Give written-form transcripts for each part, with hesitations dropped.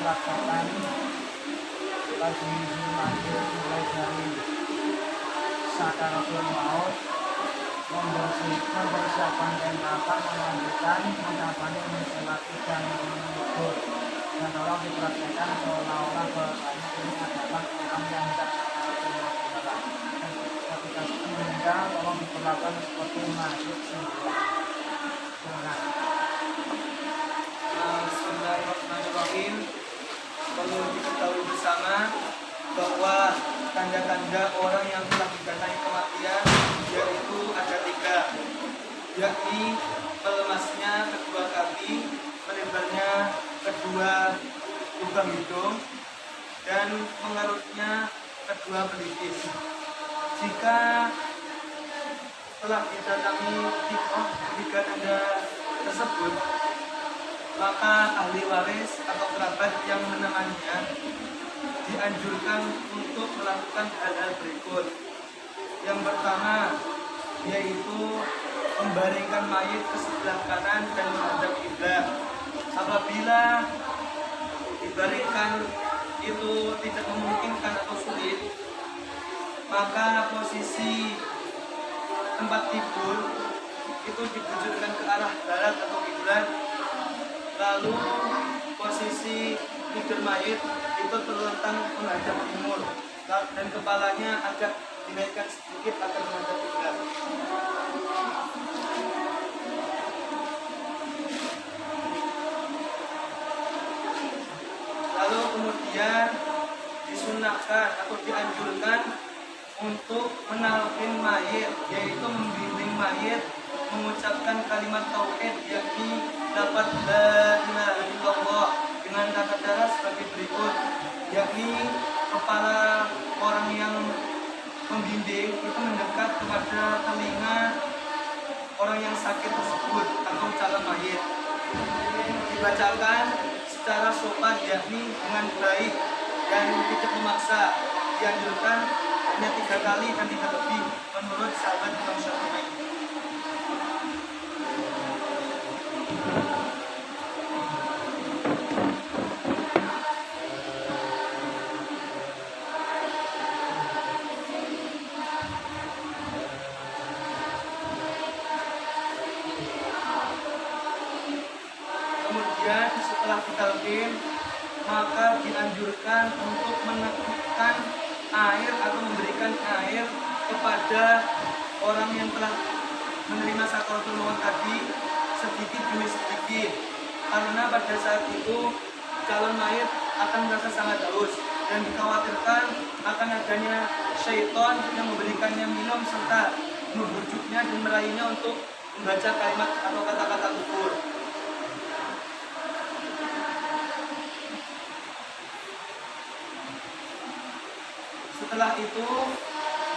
dipraktekkan lagi lanjut mulai dari sakaratul maut, mempersiapkan tembakan, melanjutkan menghafalnya, menselatikan, mengukur, dan tolong dipraktekkan seolah-olah bahwasanya ini adalah orang yang tidak sakaratul maut beneran. Dan ketika meninggal tolong diperlakukan seperti mayit sembuh. Bismillahirrahmanirrahim. Perlu diketahui bersama bahwa tanda-tanda orang yang telah didatangi kematian yaitu ada 3, yakni melemasnya kedua kaki, melebarnya kedua lubang hidung, dan mengerutnya kedua pelipis. Jika telah didatangi 3 tanda tersebut, maka ahli waris atau kerabat yang menemaninya dianjurkan untuk melakukan hal-hal berikut. Yang pertama yaitu membaringkan mayit ke sebelah kanan dan menghadap kiblat. Apabila dibaringkan itu tidak memungkinkan atau sulit, maka posisi tempat tidur itu ditujukan ke arah barat atau kiblat. Lalu posisi tidur mayit itu terlentang menghadap timur dan kepalanya agak dinaikkan sedikit agar menghadap kiblat. Lalu kemudian disunahkan atau dianjurkan untuk menalkin mayit, yaitu membimbing mayit mengucapkan kalimat tauhid, yakni lafaz la ilaha illallah dengan tata cara sebagai berikut, yakni kepala orang yang membimbing itu mendekat kepada telinga orang yang sakit tersebut atau calon mayit. Dibacakan secara sopan, yakni dengan baik dan tidak memaksa. Dianjurkan hanya 3 kali dan tidak lebih menurut sahabat Imam Syafi'i. Kemudian setelah ditalqin, maka dianjurkan untuk menetapkan air atau memberikan air kepada orang yang telah menerima sakaratul maut tadi sedikit demi sedikit, karena pada saat itu calon mayit akan merasa sangat haus dan dikhawatirkan akan adanya syaitan yang memberikannya minum serta membujuknya dan meraihnya untuk membaca kalimat atau kata-kata kufur. Setelah itu,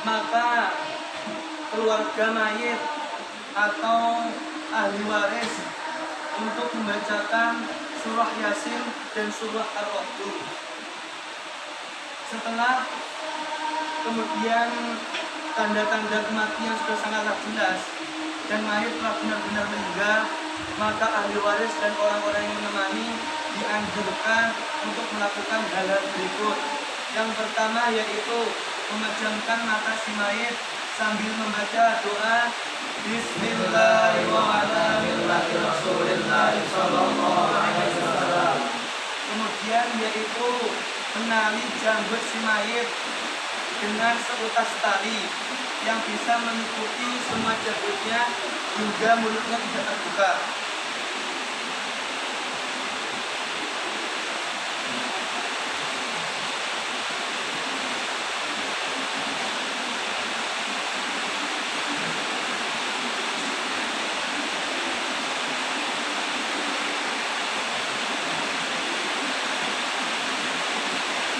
maka keluarga mayit atau ahli waris untuk membacakan surah Yasin dan surah Ar-Ra'd. Setelah kemudian tanda-tanda kematian sudah sangatlah jelas dan mayit telah benar-benar meninggal, maka ahli waris dan orang-orang yang menemani dianjurkan untuk melakukan hal-hal berikut. Yang pertama yaitu memejamkan mata si mayit sambil membaca doa Bismillahirrahmanirrahim. Kemudian yaitu menali janggut si mayit dengan seutas tali yang bisa menutupi semua janggutnya hingga mulutnya tidak terbuka.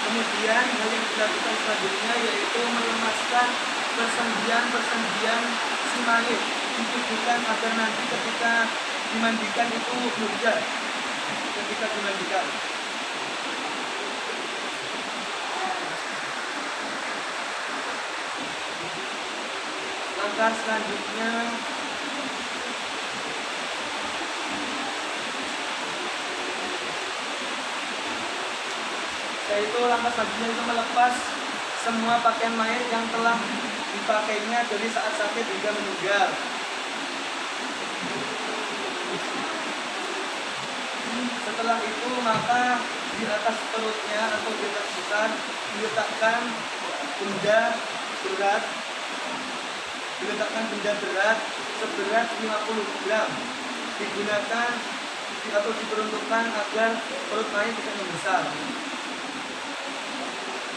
Kemudian hal yang dilakukan selanjutnya yaitu melemaskan persendian si mayit, ditujukan agar nanti ketika dimandikan itu mudah ketika dimandikan. Langkah selanjutnya yaitu langkah selanjutnya itu melepas semua pakaian mayat yang telah dipakainya dari saat sakit hingga meninggal. Setelah itu maka di atas perutnya atau di atas pusat diletakkan benda berat seberat 50 gram, digunakan atau diperuntukkan agar perut mayat tidak membesar.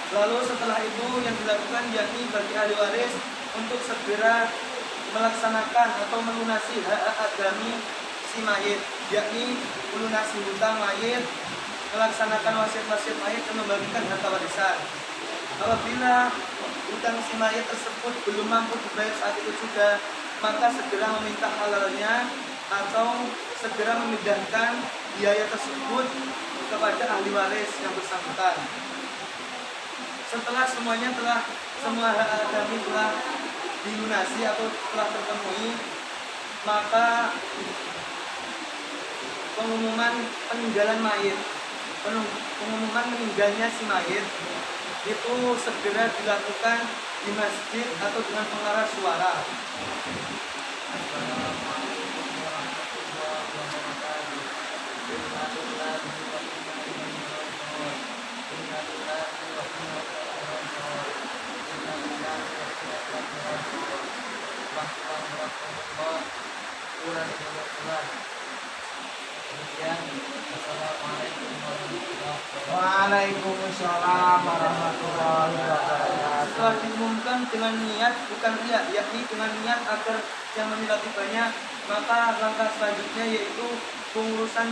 Lalu setelah itu yang dilakukan yakni bagi ahli waris untuk segera melaksanakan atau melunasi hak agami si mayit, yakni melunasi hutang mayit, melaksanakan wasiat-wasiat mayit dan membagikan harta warisan. Apabila hutang si mayit tersebut belum mampu dibayar saat itu juga, maka segera meminta halalnya atau segera memindahkan biaya tersebut kepada ahli waris yang bersangkutan. Setelah semua hak agami telah dilunasi atau telah terpenuhi, maka pengumuman meninggalnya si mayit itu segera dilakukan di masjid atau dengan pengeras suara. Waalaikumsalam warahmatullahi wabarakatuh. Setelah diumumkan dengan niat bukan riya, yakni dengan niat agar yang menyolati banyak, maka langkah selanjutnya yaitu pengurusan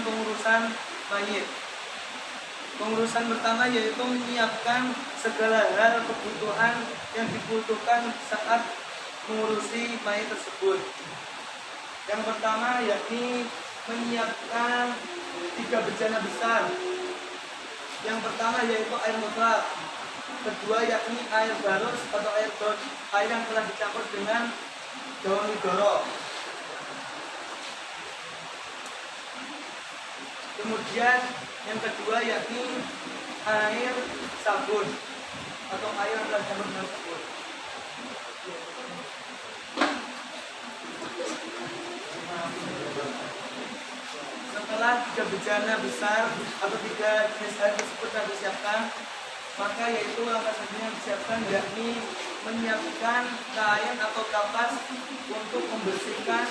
mayit. Pengurusan pertama yaitu menyiapkan segala hal kebutuhan yang dibutuhkan saat mengurusi mayit tersebut. Yang pertama yakni menyiapkan 3 bejana besar. Yang pertama yaitu air mutlak. Kedua yakni air barus atau air yang telah dicampur dengan daun widoro. Kemudian yang kedua yakni air sabun atau air yang telah dicampur dengan sabun. Setelah 3 bejana besar atau 3 jenis air tersebut telah disiapkan, maka yaitu langkah selanjutnya disiapkan yakni menyiapkan kain atau kapas untuk membersihkan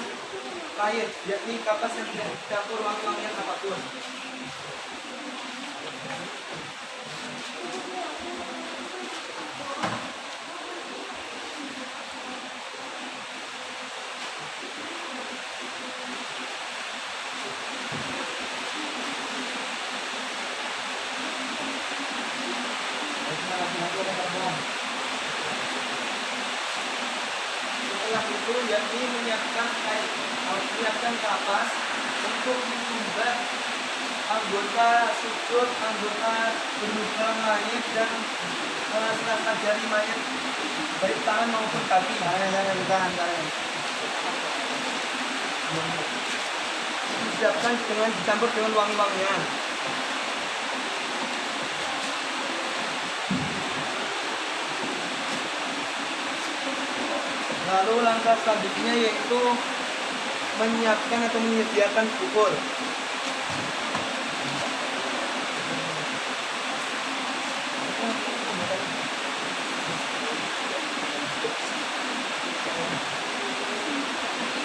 mayit, yakni kapas yang tidak dicampur wangi-wangian apapun. Setelah itu yakni menyiapkan kapas untuk mengubah anggota sujud, anggota berluka mayit dan selasa jari mayit baik tangan maupun kaki. Disiapkan dengan dicampur dengan wangi-wangian. Lalu langkah selanjutnya yaitu menyiapkan atau menyediakan kubur.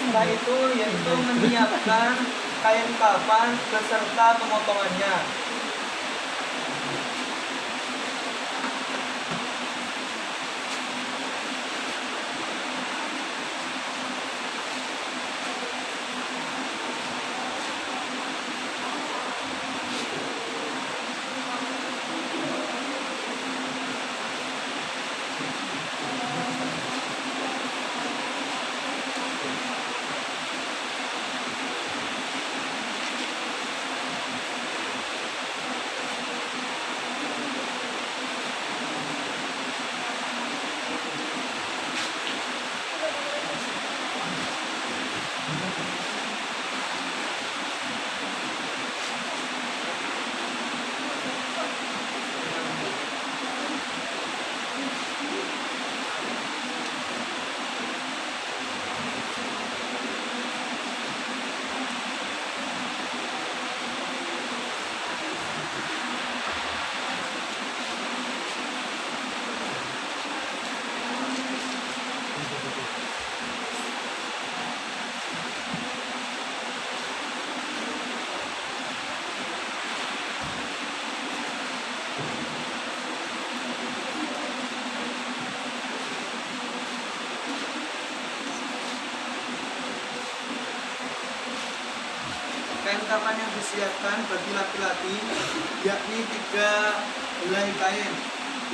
Setelah itu yaitu menyiapkan kain kafan beserta pemotongannya. Kain kafan yang disiapkan bagi laki-laki yakni 3 helai kain,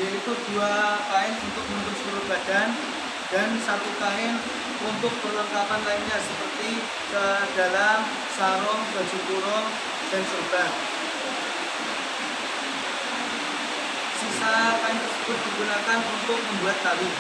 yaitu 2 kain untuk menutup seluruh badan dan 1 kain untuk perlengkapan lainnya seperti celana dalam, sarung, baju kurung, dan sorban. Sisa kain tersebut digunakan untuk membuat tali.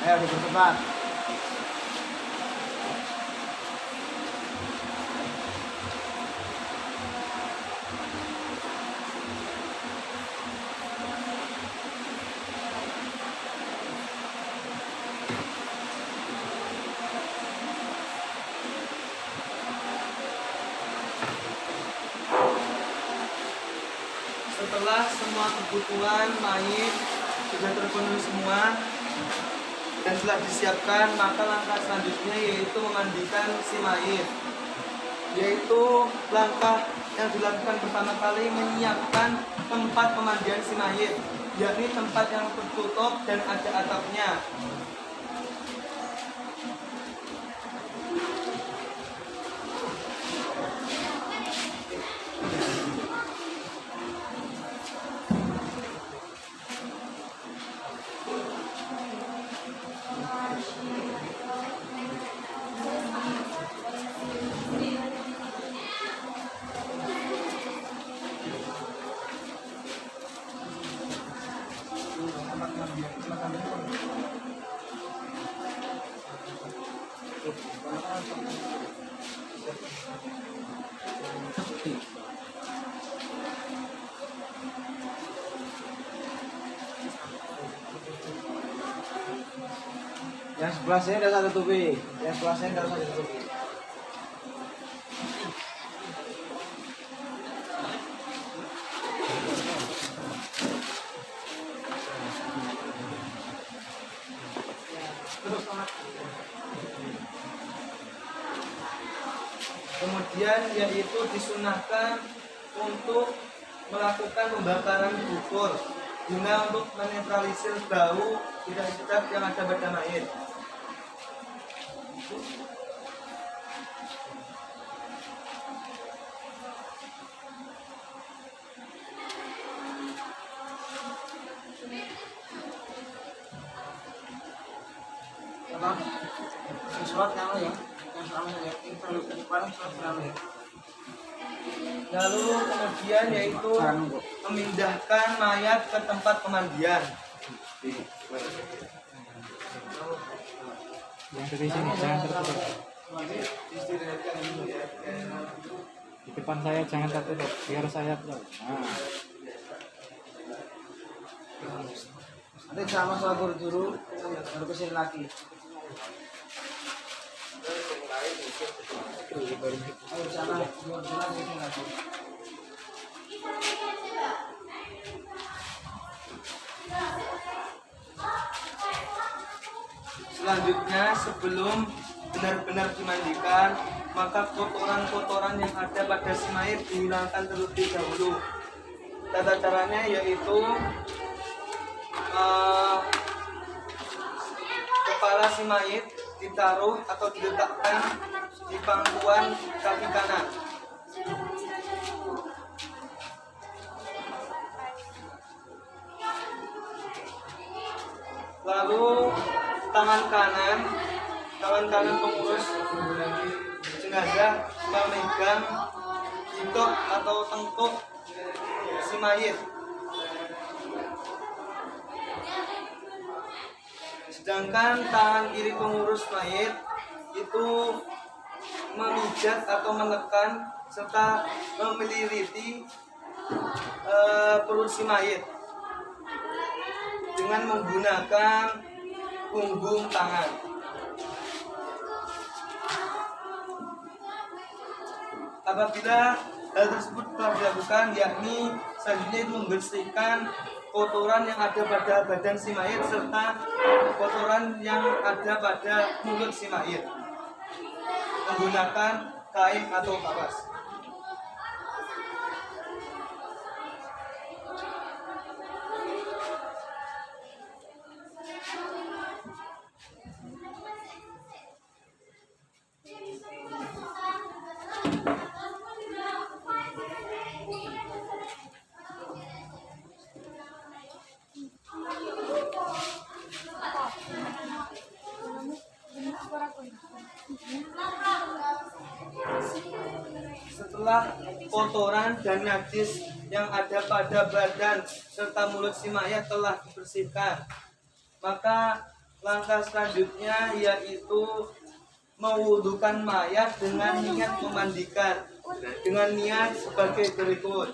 Ayo dipercepat. Setelah semua kebutuhan mayit sudah terpenuhi semua dan telah disiapkan, maka langkah selanjutnya yaitu memandikan si mayit. Yaitu langkah yang dilakukan pertama kali menyiapkan tempat pemandian si mayit, yakni tempat yang tertutup dan ada atapnya. Yang sebelah sini ada 1 tubi, yang sebelah sini ada 1 tubi. kemudian yaitu disunahkan untuk melakukan pembakaran kubur guna untuk menetralisir bau tidak sedap yang ada pada mayit. Apa? Sholat kamu ya? Yang selama ya? Yang terlalu ke depan sholat selama ya? Lalu kemudian yaitu memindahkan mayat ke tempat pemandian. Yang dari sini jangan tertutup. Di depan saya jangan tertutup, biar saya tahu. Nah, Nanti sama sholat dulu, baru kesini lagi. Ayo sana, dulu lagi kesini lagi. Selanjutnya sebelum benar-benar dimandikan, maka kotoran-kotoran yang ada pada si mayit dihilangkan terlebih dahulu. Tata caranya yaitu kepala si mayit ditaruh atau diletakkan di pangkuan kaki kanan. Lalu tangan kanan pengurus jenazah memegang hidok atau tengkuk si mayit. Sedangkan tangan kiri pengurus mayit itu memijat atau menekan serta memeliriti perut si mayit dengan menggunakan punggung tangan. Apabila hal tersebut telah dilakukan, yakni selanjutnya itu membersihkan kotoran yang ada pada badan si mayit serta kotoran yang ada pada mulut si mayit menggunakan kain atau kapas. Setelah kotoran dan najis yang ada pada badan serta mulut si mayat telah dibersihkan, maka langkah selanjutnya yaitu mewudukan mayat dengan niat memandikan dengan niat sebagai berikut.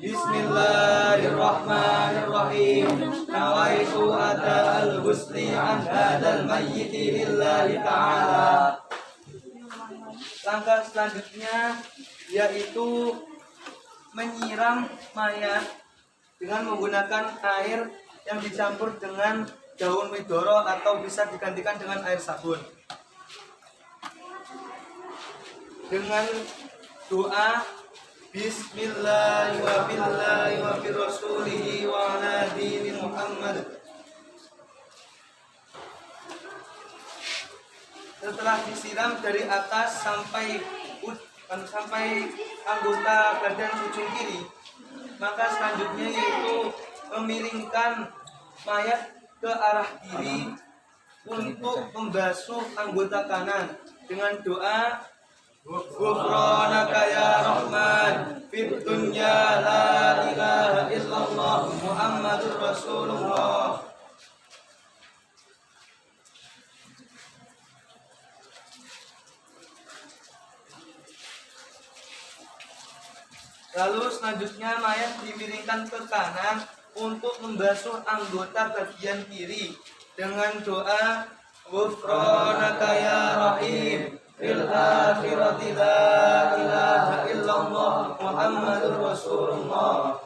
Bismillahirrahmanirrahim. Nawaitu ada al-husli an hadal mayyiti lillahi ta'ala. Langkah selanjutnya yaitu menyiram mayat dengan menggunakan air yang dicampur dengan daun widoro atau bisa digantikan dengan air sabun. Dengan doa Bismillahirrahmanirrahim wa bi rasulihi wa ala dini Muhammad. Setelah disiram dari atas sampai anggota badan ujung kiri, maka selanjutnya yaitu memiringkan mayat ke arah kiri untuk membasuh anggota kanan dengan doa Ghufranaka ya Rahman fid dunya la ilaha illallah Muhammadur Rasulullah. Lalu selanjutnya mayat dimiringkan ke kanan untuk membasuh anggota bagian kiri dengan doa Ghufranaka ya Rahim fil akhirati la ilaha illallah Muhammadur Rasulullah.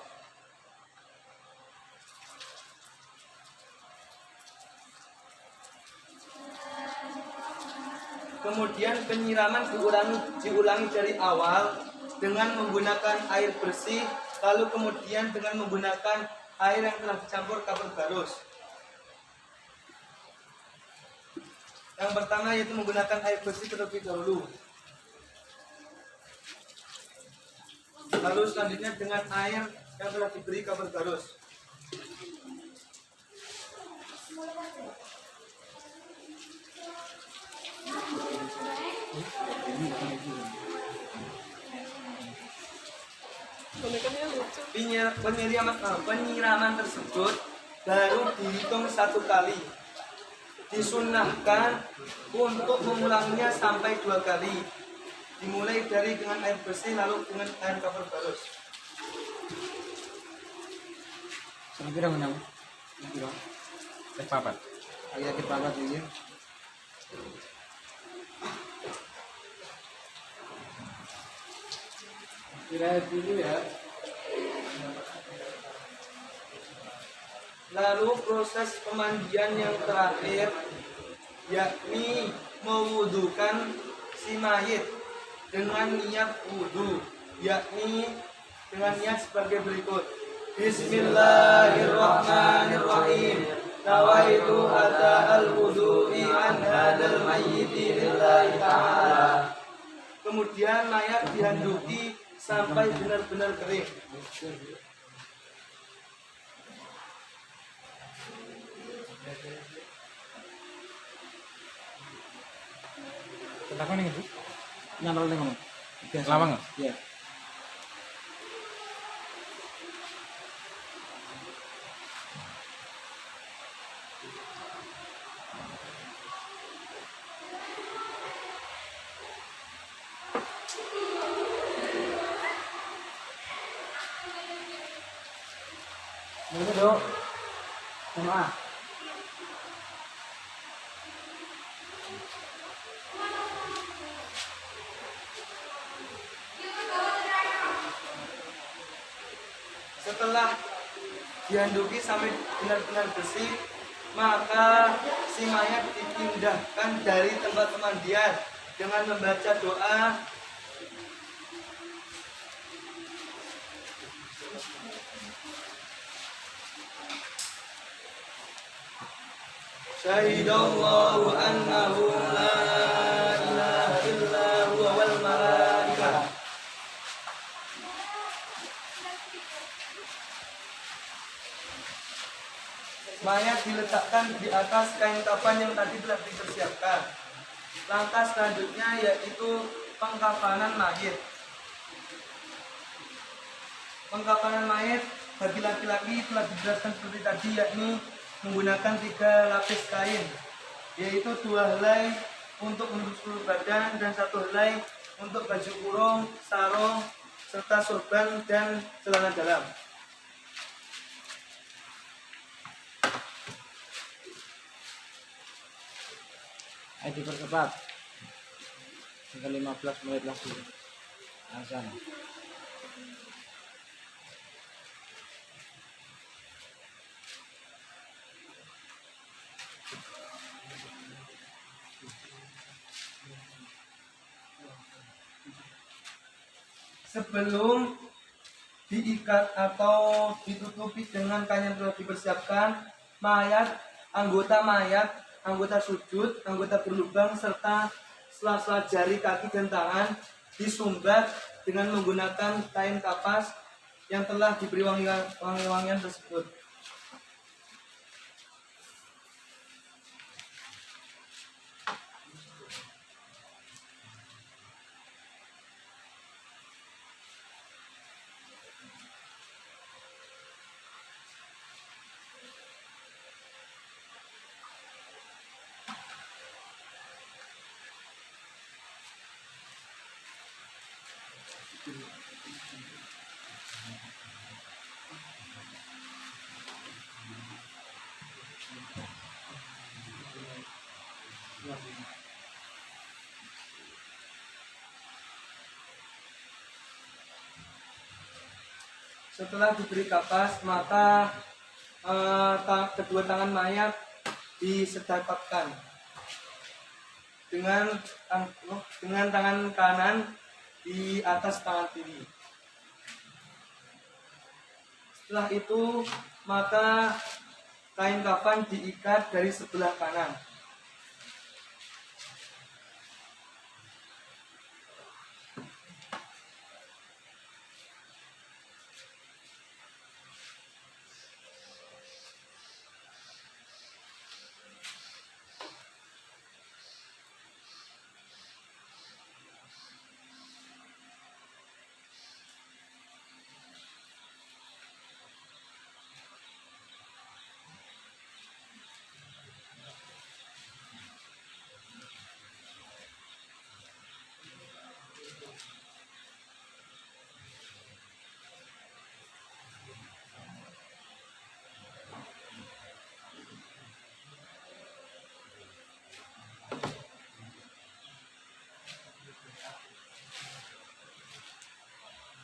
Kemudian penyiraman diulangi dari awal dengan menggunakan air bersih, lalu kemudian dengan menggunakan air yang telah dicampur kapur barus. Yang pertama yaitu menggunakan air bersih terlebih dahulu. Lalu selanjutnya dengan air yang telah diberi kapur barus. Penyiraman tersebut baru dihitung 1 kali. Disunnahkan untuk mengulanginya sampai 2 kali. Dimulai dari dengan air bersih lalu dengan air kapur barus. Sama kira menang. Kira. Papat. Ayah papat ini. Kira dulu ya. Lalu proses pemandian yang terakhir yakni mewudukan si mayit dengan niat wudu, yakni dengan niat sebagai berikut. Bismillahirrahmanirrahim. Nawaitu ada'al wudu'i an hadal mayyiti lillahi ta'ala. Kemudian mayat dihanduki sampai benar-benar kering. Kenapa nih itu? Nyamper ning ngono. Lawang. Iya. Ini dong. Sama. Setelah dihanduki sampai benar-benar bersih, maka si mayat dipindahkan dari tempat pemandian dengan membaca doa. Syahidallahu annahu la ilaha illa huwa wal malaikah. Mayat diletakkan di atas kain kafan yang tadi telah dipersiapkan. Langkah selanjutnya yaitu pengkafanan mayit. Pengkafanan mayit bagi laki-laki telah dijelaskan seperti tadi, yakni menggunakan 3 lapis kain, yaitu 2 helai untuk menutup seluruh badan dan 1 helai untuk baju kurung, sarung, serta sorban dan celana dalam. Ayo dipercepat. Tinggal 15 menit lagi. Azan. Sebelum diikat atau ditutupi dengan kain yang telah dipersiapkan, anggota sujud, anggota berlubang, serta sela-sela jari kaki dan tangan disumbat dengan menggunakan kain kapas yang telah diberi wangi-wangian tersebut. Setelah diberi kapas, maka kedua tangan mayat disedekapkan dengan tangan kanan di atas tangan kiri. Setelah itu maka kain kafan diikat dari sebelah kanan.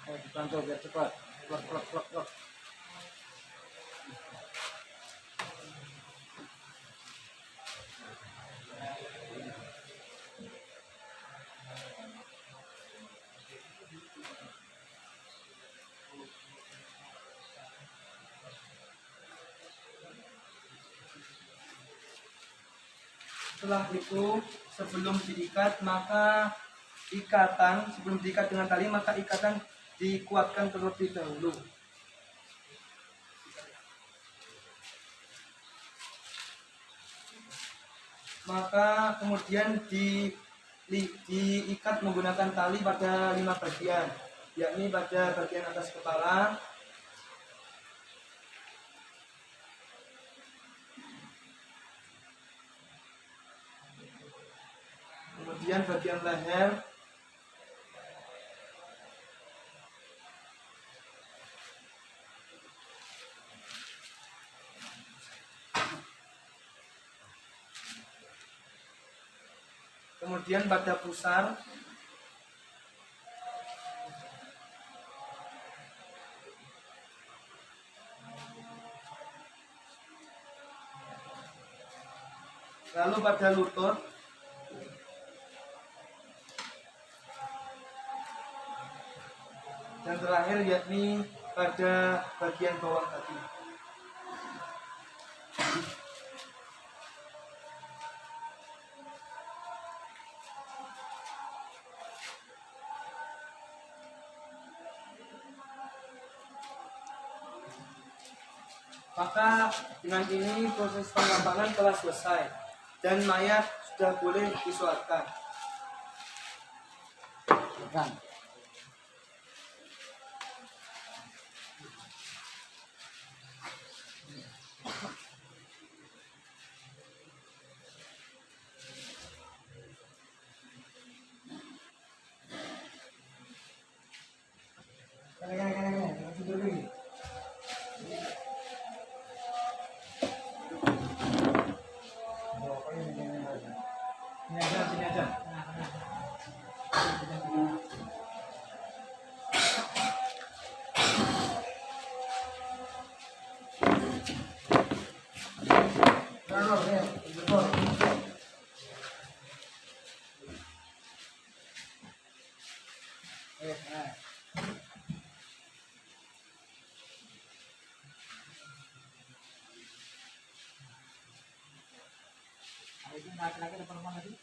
Ayo dibantu biar cepat. Plok plok plok plok. Setelah itu sebelum diikat dengan tali maka ikatan dikuatkan terlebih dahulu. Maka kemudian diikat menggunakan tali pada 5 bagian, yakni pada bagian atas kepala, kemudian bagian leher, kemudian pada pusar, lalu pada lutut, dan terakhir yakni pada bagian bawah kaki. Maka dengan ini proses pengambangan telah selesai dan mayat sudah boleh disolatkan. Kan. Kan tidur lagi. Sini aja. Itu laki-laki ada perempuan tadi?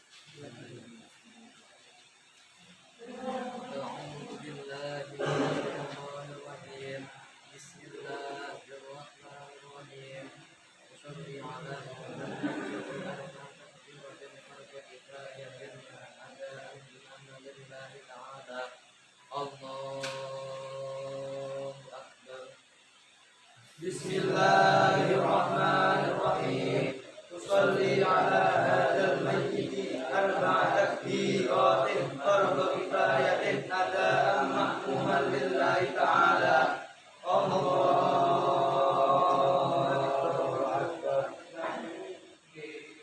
Bismillahirrahmanirrahim. Tusalli ala hadal mayyiti arba'a takbiratin fardu kifayatin adaan mahmuman lillahi ta'ala. Allahu akbar.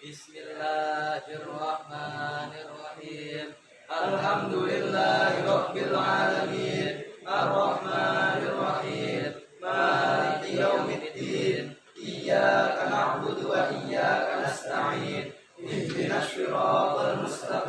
Bismillahirrahmanirrahim. Alhamdulillahi rabbil alamin. Ar-Rahmanir-Rahim. Maliki yaumiddin. Iyyaka na'budu wa iyyaka nasta'in. Ihdinas siratal mustaqim.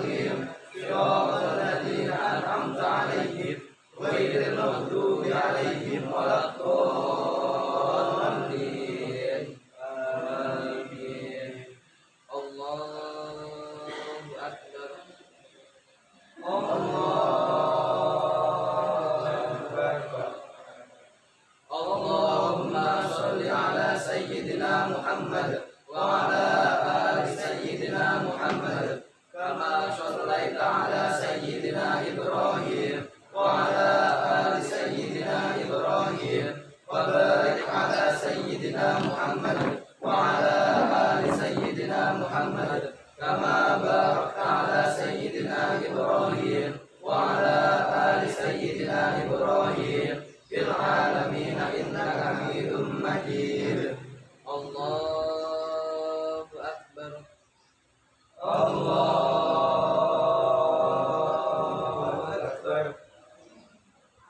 Allahu Akbar.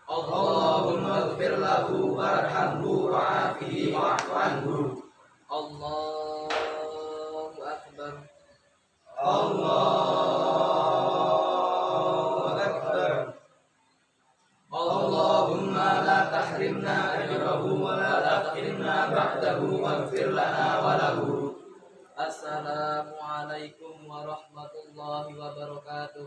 Allahumma ighfir lahu warhamhu wa'afihi wa'fu anhu. Allahu Akbar. Allahu Akbar. Allahumma la tahrimna ajrahu wa la taftinna ba'dahu waghfir lana wa lahu. Assalamualaikum warahmatullahi wabarakatuh.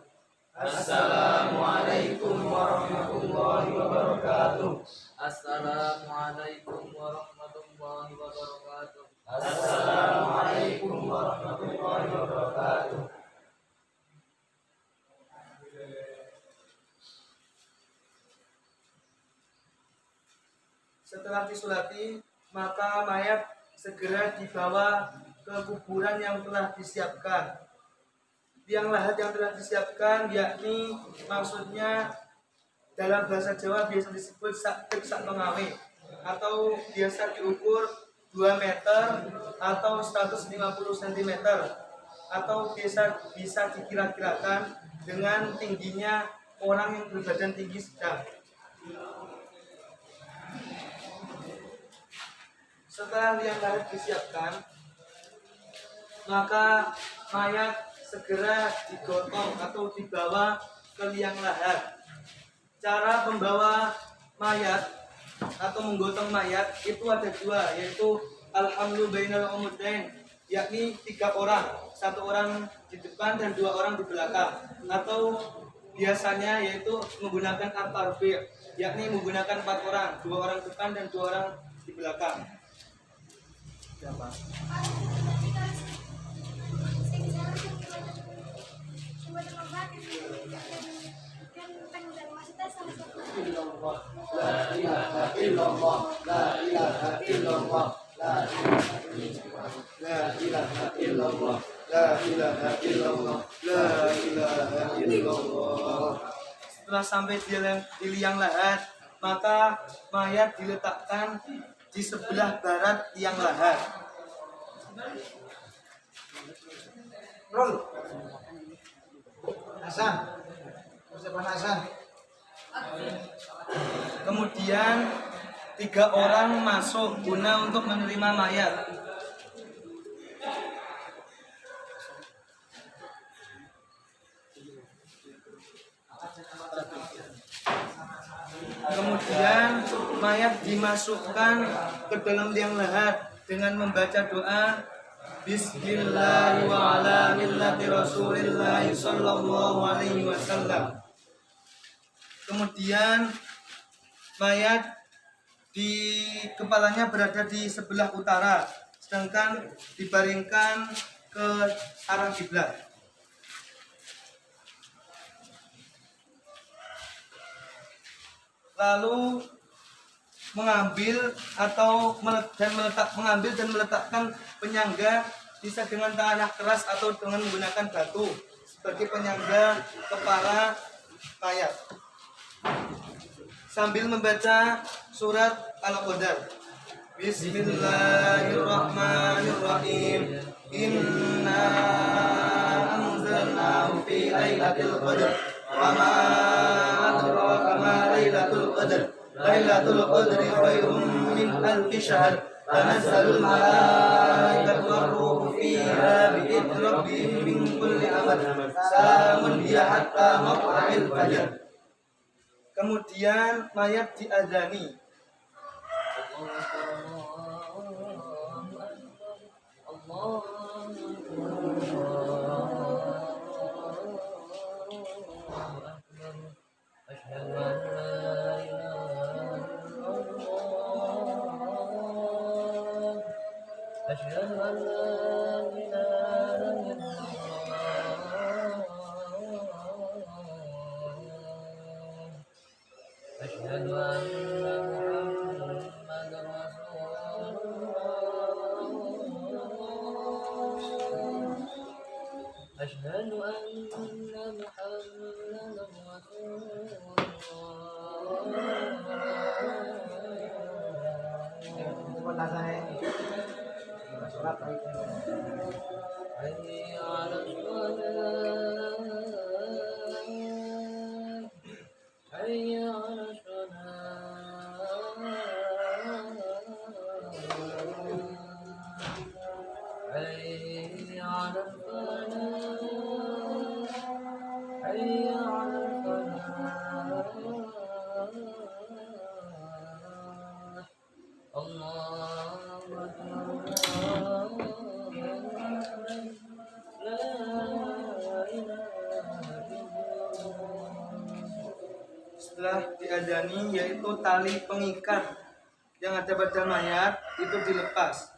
Assalamualaikum warahmatullahi wabarakatuh. Assalamualaikum warahmatullahi wabarakatuh. Assalamualaikum warahmatullahi wabarakatuh. Setelah disulati, maka mayat segera dibawa ke kuburan yang telah disiapkan. Liang lahat yang telah disiapkan yakni maksudnya dalam bahasa Jawa biasa disebut sak pengawe atau biasa diukur 2 meter atau 150 cm atau bisa dikira-kirakan dengan tingginya orang yang berbadan tinggi sedang. Setelah liang lahat disiapkan, maka mayat segera digotong atau dibawa ke liang lahat. Cara membawa mayat atau menggotong mayat itu ada 2, yaitu alhamlu bainal umudain, yakni 3 orang, 1 orang di depan dan 2 orang di belakang, atau biasanya yaitu menggunakan at-tarbi', yakni menggunakan 4 orang, 2 orang depan dan 2 orang di belakang. Siapa? La ilaha illallah, la ilaha illallah, la ilaha illallah, la ilaha illallah, la ilaha illallah. Setelah sampai di liang lahat, maka mayat diletakkan di sebelah barat liang lahat. Roll. Hasan. Persiapan Hasan. Kemudian 3 orang masuk guna untuk menerima mayat. Kemudian mayat dimasukkan ke dalam liang lahat dengan membaca doa Bismillah wa ala millati Rasulillah sallallahu alaihi wasallam. Kemudian mayat di kepalanya berada di sebelah utara, sedangkan dibaringkan ke arah kiblat. Lalu mengambil dan meletakkan penyangga bisa dengan tanah keras atau dengan menggunakan batu sebagai penyangga kepala mayat, sambil membaca surat Al-Qadar. Bismillahirrahmanirrahim. Inna anzalnahu fi lailatul qadr. Wa ma adraka ma lailatul qadr. Lailatul qadri khairum min alfi syahr. Tanazzalul malaikatu war-ruhu fiha bi'idzni rabbihim min kulli amr. Salamun hiya hatta matla'il fajr. Kemudian mayat diadzani. أشهد أن لا إله إلا الله أشهد أن محمدا رسول الله أشهد أن محمدا رسول الله حي على الصلاة حي على الصلاة حي على الفلاح حي على الفلاح الله أكبر الله أكبر لا إله إلا الله. Setelah diadani yaitu tali pengikat yang ada pada mayat itu dilepas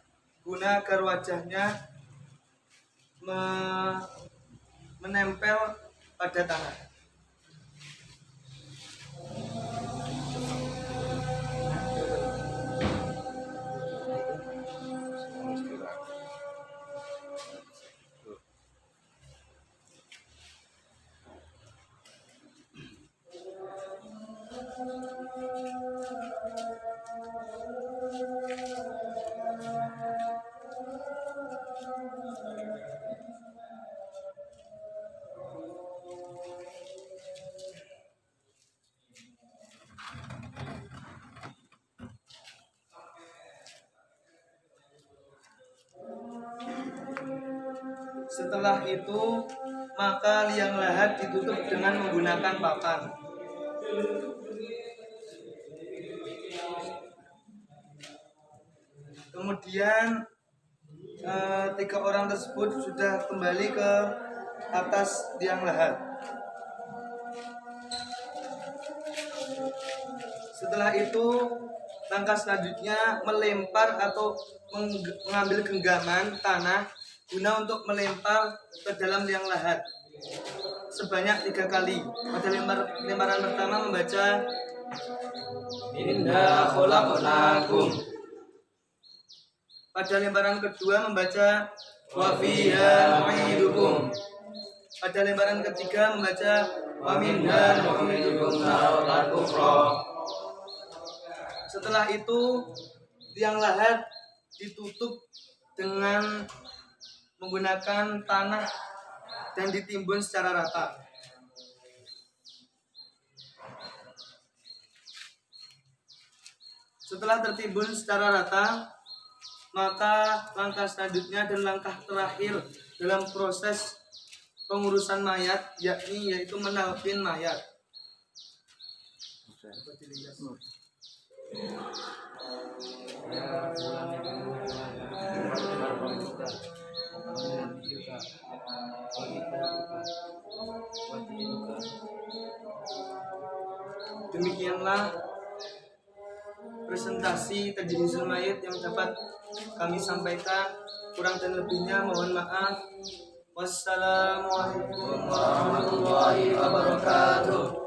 guna agar wajahnya menempel pada tanah. Setelah itu, maka liang lahat ditutup dengan menggunakan papan. Kemudian tiga orang tersebut sudah kembali ke atas liang lahat. Setelah itu, langkah selanjutnya melempar atau mengambil genggaman tanah guna untuk melempar ke dalam liang lahat sebanyak 3 kali. Pada lemparan pertama membaca Inna khalaqnakum. Pada lemparan kedua membaca wa fiha nu'idukum. Pada lemparan ketiga membaca wa minha nu'idukum taratan ukhra. Setelah itu liang lahat ditutup dengan menggunakan tanah dan ditimbun secara rata. Setelah tertimbun secara rata, maka langkah selanjutnya dan langkah terakhir dalam proses pengurusan mayat yaitu menalkin mayat. Demikianlah presentasi tajhizul mayit yang dapat kami sampaikan. Kurang dan lebihnya mohon maaf. Wassalamualaikum warahmatullahi wabarakatuh.